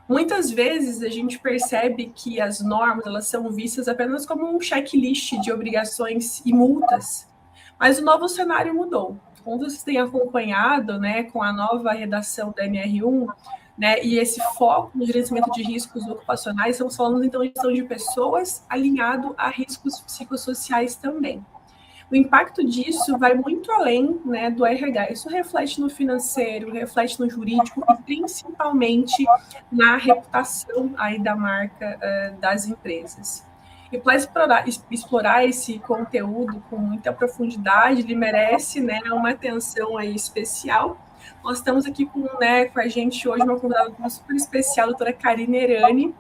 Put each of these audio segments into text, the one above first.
Muitas vezes a gente percebe que as normas elas são vistas apenas como um checklist de obrigações e multas, mas o novo cenário mudou. Como vocês têm acompanhado, né, com a nova redação da NR1, né, e esse foco no gerenciamento de riscos ocupacionais, estamos falando então de gestão de pessoas alinhado a riscos psicossociais também. O impacto disso vai muito além, né, do RH. Isso reflete no financeiro, reflete no jurídico e principalmente na reputação aí da marca das empresas. E para explorar esse conteúdo com muita profundidade, ele merece, né, uma atenção aí especial. Nós estamos aqui com a gente hoje uma convidada super especial, a doutora Karine Erani.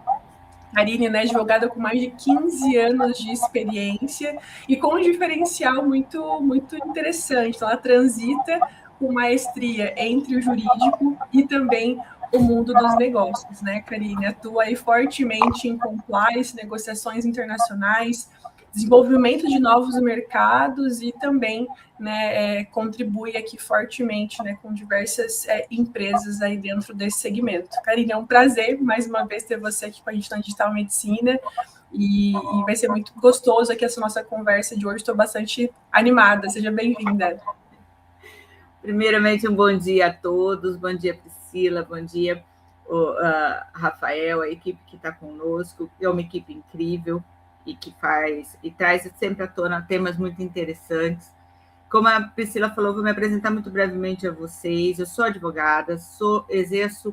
Karine, né, advogada com mais de 15 anos de experiência e com um diferencial muito interessante. Ela transita com maestria entre o jurídico e também o mundo dos negócios, né, Karine? Atua aí fortemente em compliance, negociações internacionais, desenvolvimento de novos mercados e também, né, contribui aqui fortemente, né, com diversas empresas aí dentro desse segmento. Karine, é um prazer mais uma vez ter você aqui com a gente na Digital Medicina e vai ser muito gostoso aqui essa nossa conversa de hoje. Estou bastante animada. Seja bem-vinda. Primeiramente, um bom dia a todos. Bom dia, Priscila. Bom dia, Rafael, a equipe que está conosco. É uma equipe incrível e que traz sempre à tona temas muito interessantes. Como a Priscila falou, vou me apresentar muito brevemente a vocês. Eu sou advogada, exerço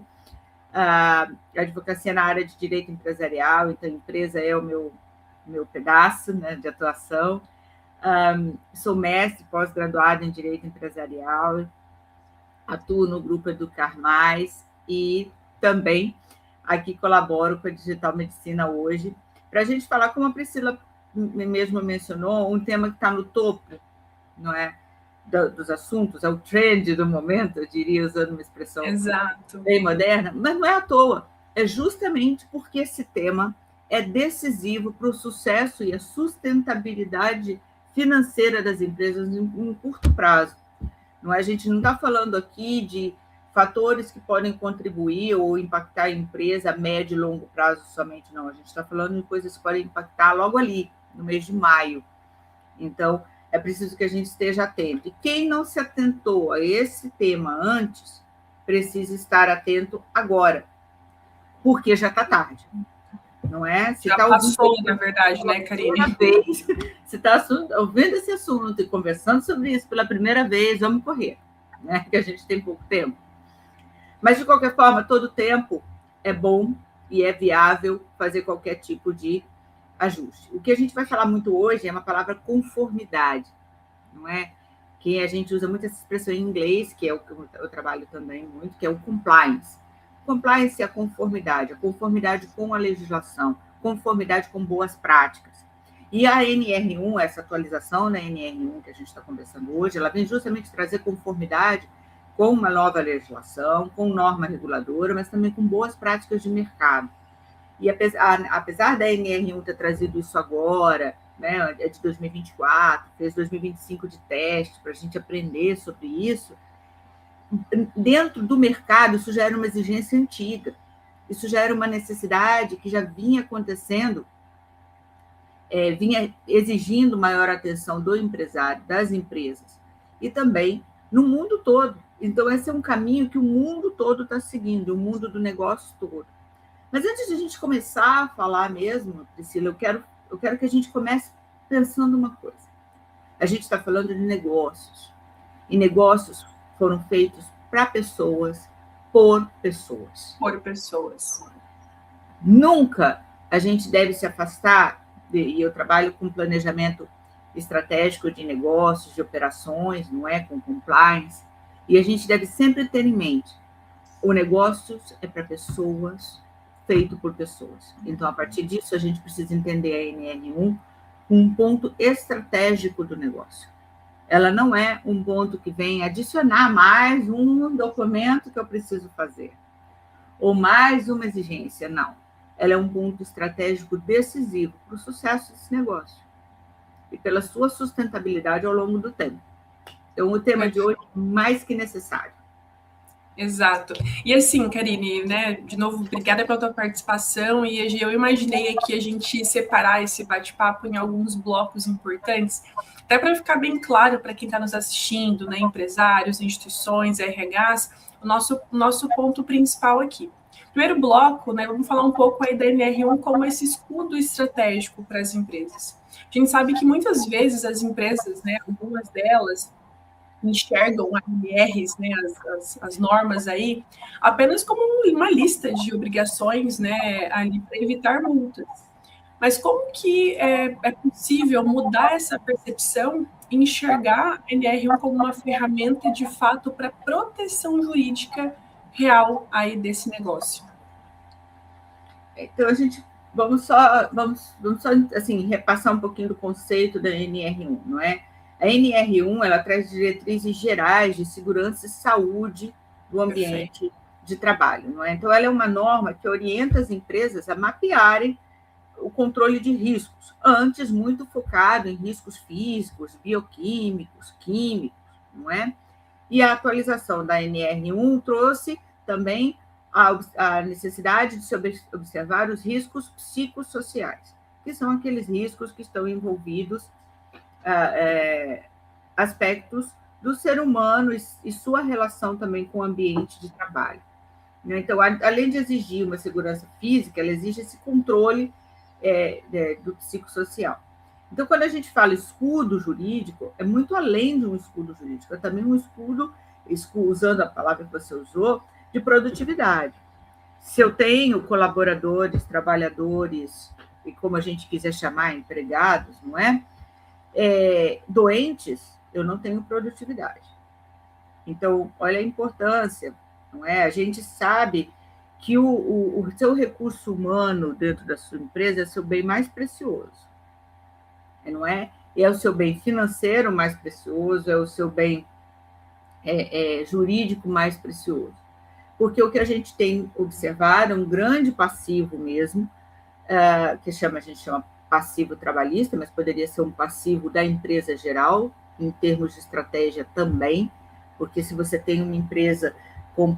a advocacia na área de direito empresarial, então a empresa é o meu pedaço, né, de atuação. Sou mestre, pós-graduada em direito empresarial, atuo no grupo Educar Mais e também aqui colaboro com a Digital Medicina hoje, para a gente falar, como a Priscila mesmo mencionou, um tema que está no topo, não é, dos assuntos, é o trend do momento, eu diria, usando uma expressão bem moderna, mas não é à toa, é justamente porque esse tema é decisivo para o sucesso e a sustentabilidade financeira das empresas em curto prazo. Não é? A gente não está falando aqui de fatores que podem contribuir ou impactar a empresa a médio e longo prazo somente, não. A gente está falando de coisas que podem impactar logo ali, no mês de maio. Então, é preciso que a gente esteja atento. E quem não se atentou a esse tema antes, precisa estar atento agora, porque já está tarde. Não é? Se já tá passou, na verdade, né, Karine? Se está ouvindo esse assunto e conversando sobre isso pela primeira vez, vamos correr, né? Porque a gente tem pouco tempo. Mas, de qualquer forma, todo tempo é bom e é viável fazer qualquer tipo de ajuste. O que a gente vai falar muito hoje é uma palavra conformidade, não é? Que a gente usa muito essa expressão em inglês, que é o que eu trabalho também muito, que é o compliance. Compliance é a conformidade com a legislação, conformidade com boas práticas. E a NR1, essa atualização na NR1 que a gente está conversando hoje, ela vem justamente trazer conformidade com uma nova legislação, com norma reguladora, mas também com boas práticas de mercado. E apesar da NR1 ter trazido isso agora, né, é de 2024, fez 2025 de teste para a gente aprender sobre isso, dentro do mercado isso já era uma exigência antiga, isso já era uma necessidade que já vinha acontecendo, vinha exigindo maior atenção do empresário, das empresas, e também no mundo todo. Então, esse é um caminho que o mundo todo está seguindo, o mundo do negócio todo. Mas antes de a gente começar a falar mesmo, Priscila, eu quero que a gente comece pensando uma coisa. A gente está falando de negócios, e negócios foram feitos para pessoas, por pessoas. Por pessoas. Nunca a gente deve se afastar, e eu trabalho com planejamento estratégico de negócios, de operações, não é? Com compliance, e a gente deve sempre ter em mente, o negócio é para pessoas, feito por pessoas. Então, a partir disso, a gente precisa entender a NR1 como um ponto estratégico do negócio. Ela não é um ponto que vem adicionar mais um documento que eu preciso fazer, ou mais uma exigência, não. Ela é um ponto estratégico decisivo para o sucesso desse negócio e pela sua sustentabilidade ao longo do tempo. Então, o tema de hoje é mais que necessário. Exato. E assim, Karine, né, de novo, obrigada pela tua participação, e eu imaginei aqui a gente separar esse bate-papo em alguns blocos importantes, até para ficar bem claro para quem está nos assistindo, né, empresários, instituições, RHs, o nosso ponto principal aqui. Primeiro bloco, né, vamos falar um pouco aí da NR1 como esse escudo estratégico para as empresas. A gente sabe que muitas vezes as empresas, né, algumas delas, enxergam ANRs, né, as normas aí, apenas como uma lista de obrigações, né, ali para evitar multas. Mas como que é possível mudar essa percepção e enxergar a NR1 como uma ferramenta de fato para proteção jurídica real aí desse negócio? Então, a gente vamos só assim, repassar um pouquinho do conceito da NR1, não é? A NR1 ela traz diretrizes gerais de segurança e saúde do ambiente Perfeito. De trabalho, não é? Então, ela é uma norma que orienta as empresas a mapearem o controle de riscos, antes muito focado em riscos físicos, bioquímicos, químicos, não é? E a atualização da NR1 trouxe também a necessidade de se observar os riscos psicossociais, que são aqueles riscos que estão envolvidos aspectos do ser humano e sua relação também com o ambiente de trabalho. Então, além de exigir uma segurança física, ela exige esse controle do psicossocial. Então, quando a gente fala escudo jurídico, é muito além de um escudo jurídico, é também um escudo, usando a palavra que você usou, de produtividade. Se eu tenho colaboradores, trabalhadores, e como a gente quiser chamar, empregados, não é? Doentes, eu não tenho produtividade. Então, olha a importância, não é? A gente sabe que o seu recurso humano dentro da sua empresa é o seu bem mais precioso, não é? É o seu bem financeiro mais precioso, é o seu bem jurídico mais precioso. Porque o que a gente tem observado é um grande passivo mesmo, que a gente chama passivo trabalhista, mas poderia ser um passivo da empresa geral, em termos de estratégia também, porque se você tem uma empresa com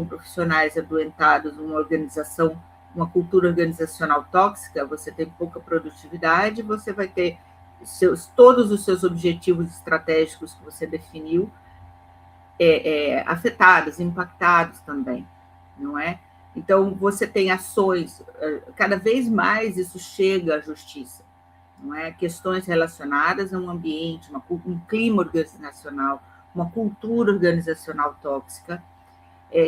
profissionais adoentados, uma organização, uma cultura organizacional tóxica, você tem pouca produtividade, você vai ter todos os seus objetivos estratégicos que você definiu afetados, impactados também, não é? Então, você tem ações, cada vez mais isso chega à justiça, não é? Questões relacionadas a um ambiente, um clima organizacional, uma cultura organizacional tóxica,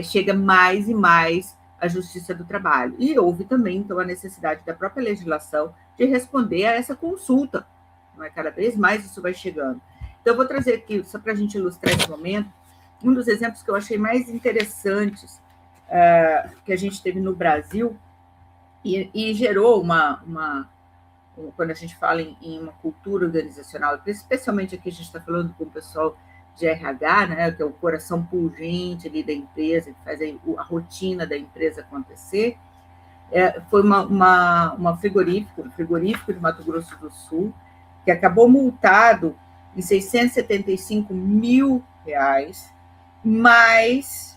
chega mais e mais à justiça do trabalho. E houve também, então, a necessidade da própria legislação de responder a essa consulta, não é? Cada vez mais isso vai chegando. Então, eu vou trazer aqui, só para a gente ilustrar esse momento, um dos exemplos que eu achei mais interessantes que a gente teve no Brasil e gerou quando a gente fala em uma cultura organizacional, especialmente aqui a gente está falando com o pessoal de RH, né, que é o coração pungente ali da empresa, que faz a rotina da empresa acontecer, foi um frigorífico de Mato Grosso do Sul, que acabou multado em R$675 mil, mais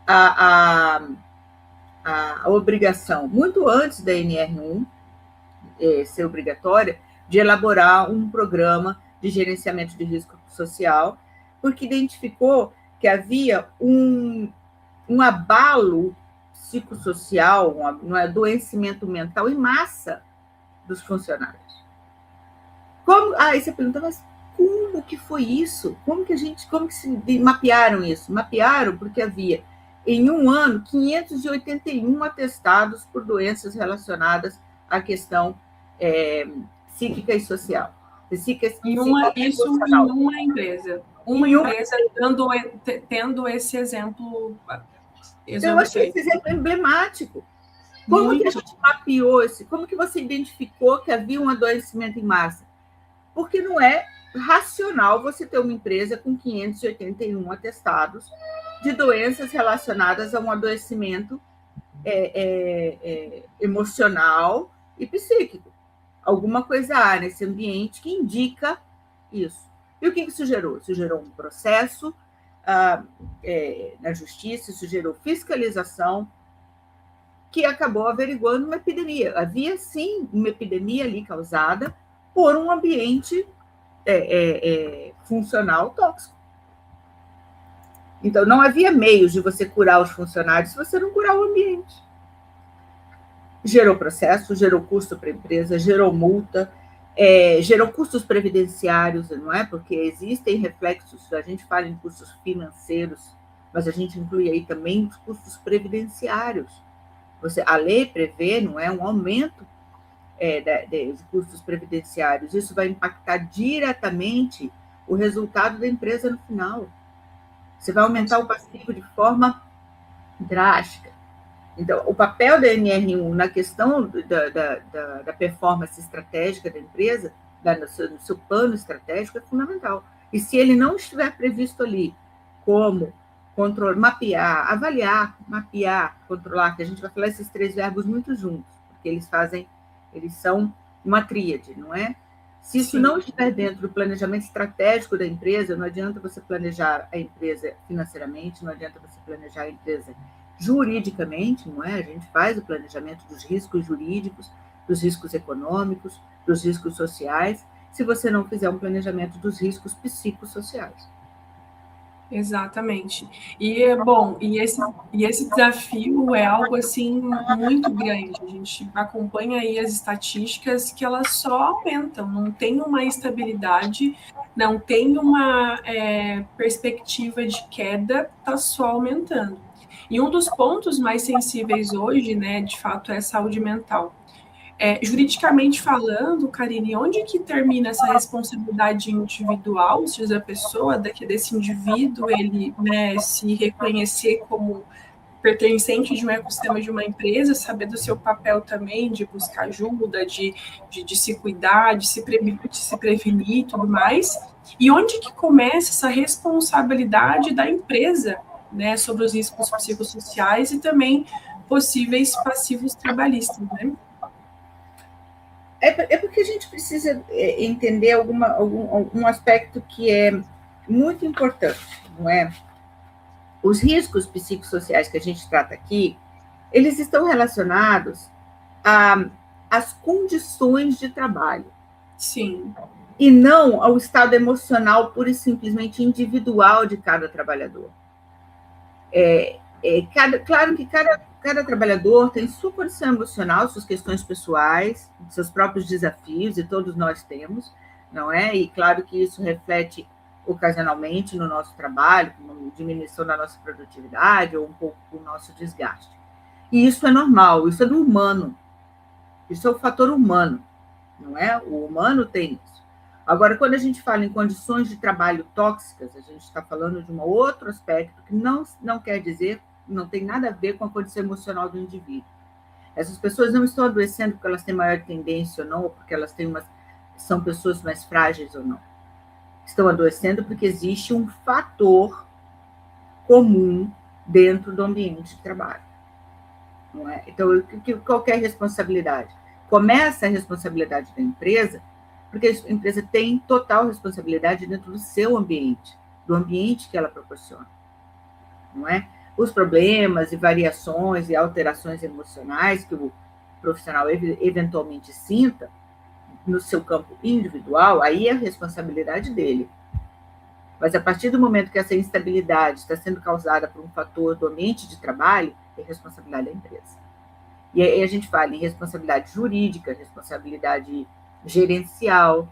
a obrigação, muito antes da NR1 ser obrigatória, de elaborar um programa de gerenciamento de risco social, porque identificou que havia um abalo psicossocial, um adoecimento mental em massa dos funcionários. Aí você pergunta, mas como que foi isso? Como que se mapearam isso? Mapearam porque havia, em um ano, 581 atestados por doenças relacionadas à questão psíquica e social. Isso em uma empresa. Uma empresa tendo esse exemplo. Então, eu achei esse exemplo emblemático. Como que a gente mapeou isso? Como que você identificou que havia um adoecimento em massa? Porque não é racional você ter uma empresa com 581 atestados de doenças relacionadas a um adoecimento emocional e psíquico. Alguma coisa há nesse ambiente que indica isso. E o que isso gerou? Isso gerou um processo na justiça, isso gerou fiscalização, que acabou averiguando uma epidemia. Havia, sim, uma epidemia ali causada por um ambiente funcional tóxico. Então, não havia meios de você curar os funcionários se você não curar o ambiente. Gerou processo, gerou custo para a empresa, gerou multa, gerou custos previdenciários, não é? Porque existem reflexos, a gente fala em custos financeiros, mas a gente inclui aí também os custos previdenciários. A lei prevê, não é, um aumento de custos previdenciários. Isso vai impactar diretamente o resultado da empresa no final. Você vai aumentar o passivo de forma drástica. Então, o papel da NR1 na questão da performance estratégica da empresa, no seu plano estratégico, é fundamental. E se ele não estiver previsto ali como controle, mapear, avaliar, mapear, controlar, que a gente vai falar esses 3 verbos muito juntos, porque eles são uma tríade, não é? Se isso não estiver dentro do planejamento estratégico da empresa, não adianta você planejar a empresa financeiramente, não adianta você planejar a empresa juridicamente, não é? A gente faz o planejamento dos riscos jurídicos, dos riscos econômicos, dos riscos sociais, se você não fizer um planejamento dos riscos psicossociais. Exatamente. E esse desafio é algo assim muito grande. A gente acompanha aí as estatísticas que elas só aumentam, não tem uma estabilidade, não tem uma perspectiva de queda, está só aumentando. E um dos pontos mais sensíveis hoje, né, de fato, é a saúde mental. Juridicamente falando, Karine, onde que termina essa responsabilidade individual, ou seja, a pessoa, desse indivíduo, ele, né, se reconhecer como pertencente de um ecossistema de uma empresa, saber do seu papel também de buscar ajuda, de se cuidar, de se prevenir e tudo mais, e onde que começa essa responsabilidade da empresa, né, sobre os riscos psicossociais e também possíveis passivos trabalhistas, né? É porque a gente precisa entender algum aspecto que é muito importante, não é? Os riscos psicossociais que a gente trata aqui, eles estão relacionados às condições de trabalho. Sim. E não ao estado emocional pura e simplesmente individual de cada trabalhador. Claro que cada trabalhador tem sua condição emocional, suas questões pessoais, seus próprios desafios, e todos nós temos, não é? E claro que isso reflete ocasionalmente no nosso trabalho, como diminuição da nossa produtividade ou um pouco do nosso desgaste. E isso é normal, isso é do humano, isso é o fator humano, não é? O humano tem isso. Agora, quando a gente fala em condições de trabalho tóxicas, a gente está falando de um outro aspecto que não quer dizer, não tem nada a ver com a condição emocional do indivíduo. Essas pessoas não estão adoecendo porque elas têm maior tendência ou não, ou porque elas são pessoas mais frágeis ou não. Estão adoecendo porque existe um fator comum dentro do ambiente de trabalho. Não é? Então, qual é a responsabilidade? Começa a responsabilidade da empresa, porque a empresa tem total responsabilidade dentro do seu ambiente, do ambiente que ela proporciona. Não é? Os problemas e variações e alterações emocionais que o profissional eventualmente sinta no seu campo individual, aí é a responsabilidade dele. Mas a partir do momento que essa instabilidade está sendo causada por um fator do ambiente de trabalho, é responsabilidade da empresa. E aí a gente fala em responsabilidade jurídica, responsabilidade gerencial.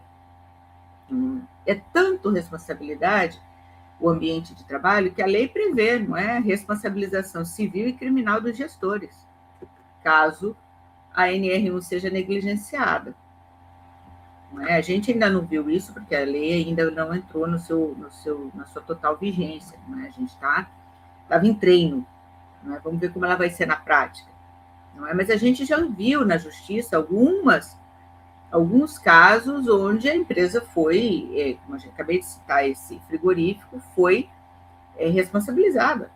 É tanto responsabilidade o ambiente de trabalho que a lei prevê, não é? Responsabilização civil e criminal dos gestores, caso a NR1 seja negligenciada. Não é? A gente ainda não viu isso, porque a lei ainda não entrou na sua total vigência. Não é? A gente estava em treino. Não é? Vamos ver como ela vai ser na prática. Não é? Mas a gente já viu na justiça alguns casos onde a empresa foi, como eu acabei de citar, esse frigorífico, foi responsabilizada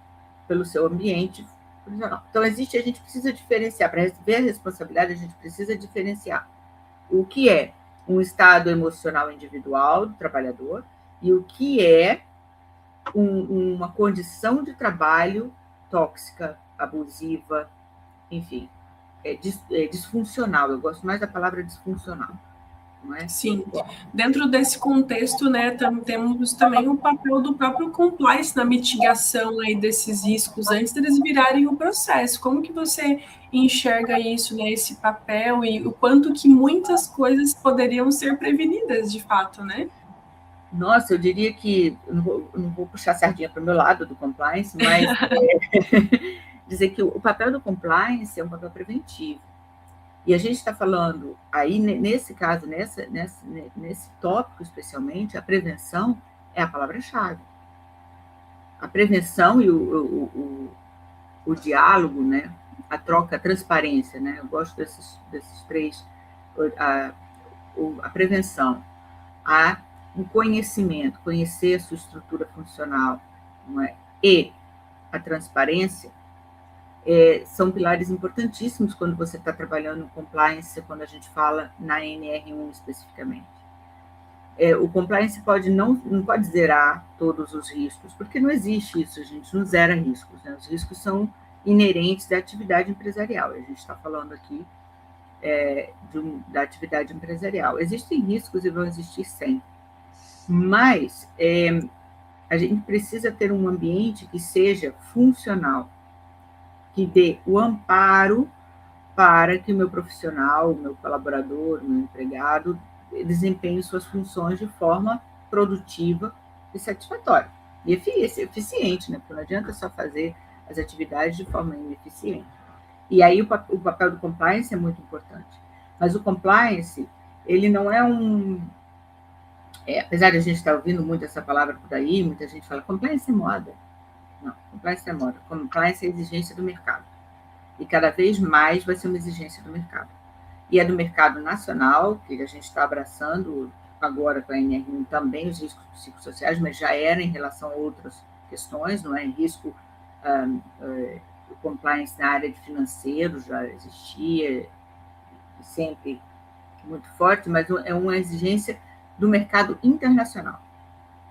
pelo seu ambiente prisional. Então, a gente precisa diferenciar, para ver a responsabilidade, a gente precisa diferenciar o que é um estado emocional individual do trabalhador e o que é uma condição de trabalho tóxica, abusiva, enfim, disfuncional. Eu gosto mais da palavra disfuncional. Não é? Sim, dentro desse contexto, né, temos também o papel do próprio compliance na mitigação aí desses riscos antes deles virarem o processo. Como que você enxerga isso, né, esse papel e o quanto que muitas coisas poderiam ser prevenidas de fato, né? Nossa, eu diria que, não vou puxar a sardinha para o meu lado do compliance, mas dizer que o papel do compliance é um papel preventivo. E a gente está falando, aí nesse caso, nesse tópico especialmente, a prevenção é a palavra-chave. A prevenção e o diálogo, né? A troca, a transparência, né? Eu gosto desses três, a prevenção, o conhecimento, conhecer a sua estrutura funcional, não é? E a transparência, são pilares importantíssimos quando você está trabalhando no compliance, quando a gente fala na NR1 especificamente. O compliance não pode zerar todos os riscos, porque não existe isso, a gente não zera riscos, né? Os riscos são inerentes da atividade empresarial, a gente está falando aqui da atividade empresarial. Existem riscos e vão existir sempre, mas a gente precisa ter um ambiente que seja funcional, que dê o amparo para que o meu profissional, o meu colaborador, o meu empregado desempenhe suas funções de forma produtiva e satisfatória. E eficiente, né? Porque não adianta só fazer as atividades de forma ineficiente. E aí o papel do compliance é muito importante. Mas o compliance, ele não é apesar de a gente estar ouvindo muito essa palavra por aí, muita gente fala, compliance é moda. Não, compliance é moda. Compliance é exigência do mercado. E cada vez mais vai ser uma exigência do mercado. E é do mercado nacional, que a gente está abraçando agora com a NR1 também os riscos psicossociais, mas já era em relação a outras questões, não é? Risco, o compliance na área de financeiro já existia, sempre muito forte, mas é uma exigência do mercado internacional.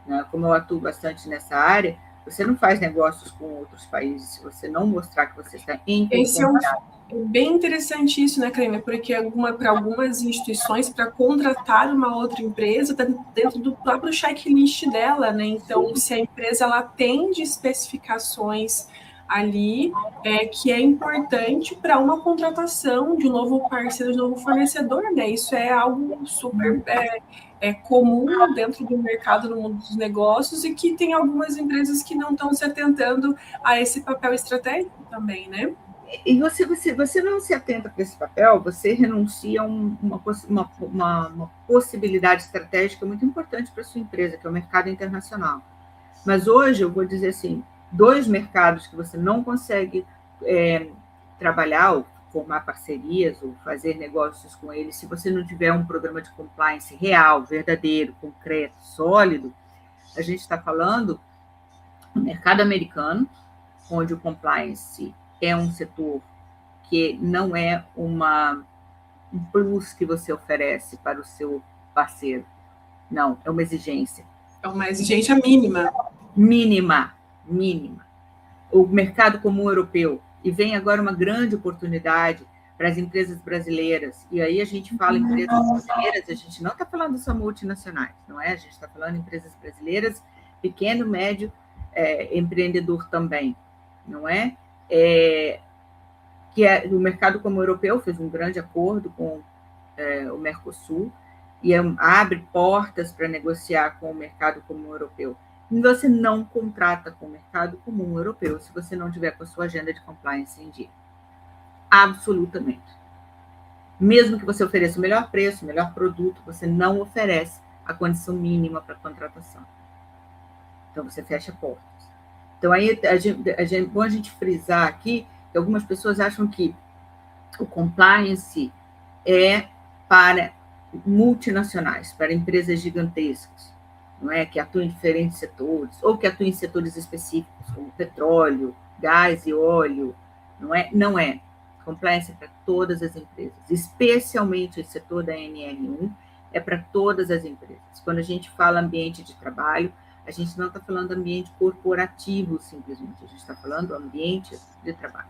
Né? Como eu atuo bastante nessa área, você não faz negócios com outros países se você não mostrar que você está em conformidade. É bem interessante isso, né, Kramer? Porque para algumas instituições, para contratar uma outra empresa, está dentro do próprio checklist dela, né? Então, sim, se a empresa ela atende especificações ali, que é importante para uma contratação de um novo parceiro, de um novo fornecedor, né? Isso é algo super comum dentro do mercado, no mundo dos negócios, e que tem algumas empresas que não estão se atentando a esse papel estratégico também, né? E você não se atenta para esse papel, você renuncia a uma possibilidade estratégica muito importante para a sua empresa, que é o mercado internacional. Mas hoje, eu vou dizer assim, 2 mercados que você não consegue trabalhar ou formar parcerias ou fazer negócios com eles, se você não tiver um programa de compliance real, verdadeiro, concreto, sólido, a gente está falando do mercado americano, onde o compliance é um setor que não é um plus que você oferece para o seu parceiro. Não, é uma exigência. É uma exigência mínima. Mínima. O mercado comum europeu. E vem agora uma grande oportunidade para as empresas brasileiras. E aí a gente fala empresas brasileiras, a gente não está falando só multinacionais, não é? A gente está falando empresas brasileiras, pequeno, médio, empreendedor também, não é? Que o mercado comum europeu fez um grande acordo com o Mercosul e abre portas para negociar com o mercado comum europeu. E você não contrata com o mercado comum europeu se você não tiver com a sua agenda de compliance em dia. Absolutamente. Mesmo que você ofereça o melhor preço, o melhor produto, você não oferece a condição mínima para a contratação. Então, você fecha portas. Então, aí é bom a gente frisar aqui que algumas pessoas acham que o compliance é para multinacionais, para empresas gigantescas, não é? Que atuam em diferentes setores, ou que atuam em setores específicos, como petróleo, gás e óleo, não é? Não é. Compliance é para todas as empresas, especialmente esse setor da NR1, é para todas as empresas. Quando a gente fala ambiente de trabalho, A gente não está falando ambiente corporativo, simplesmente, a gente está falando ambiente de trabalho.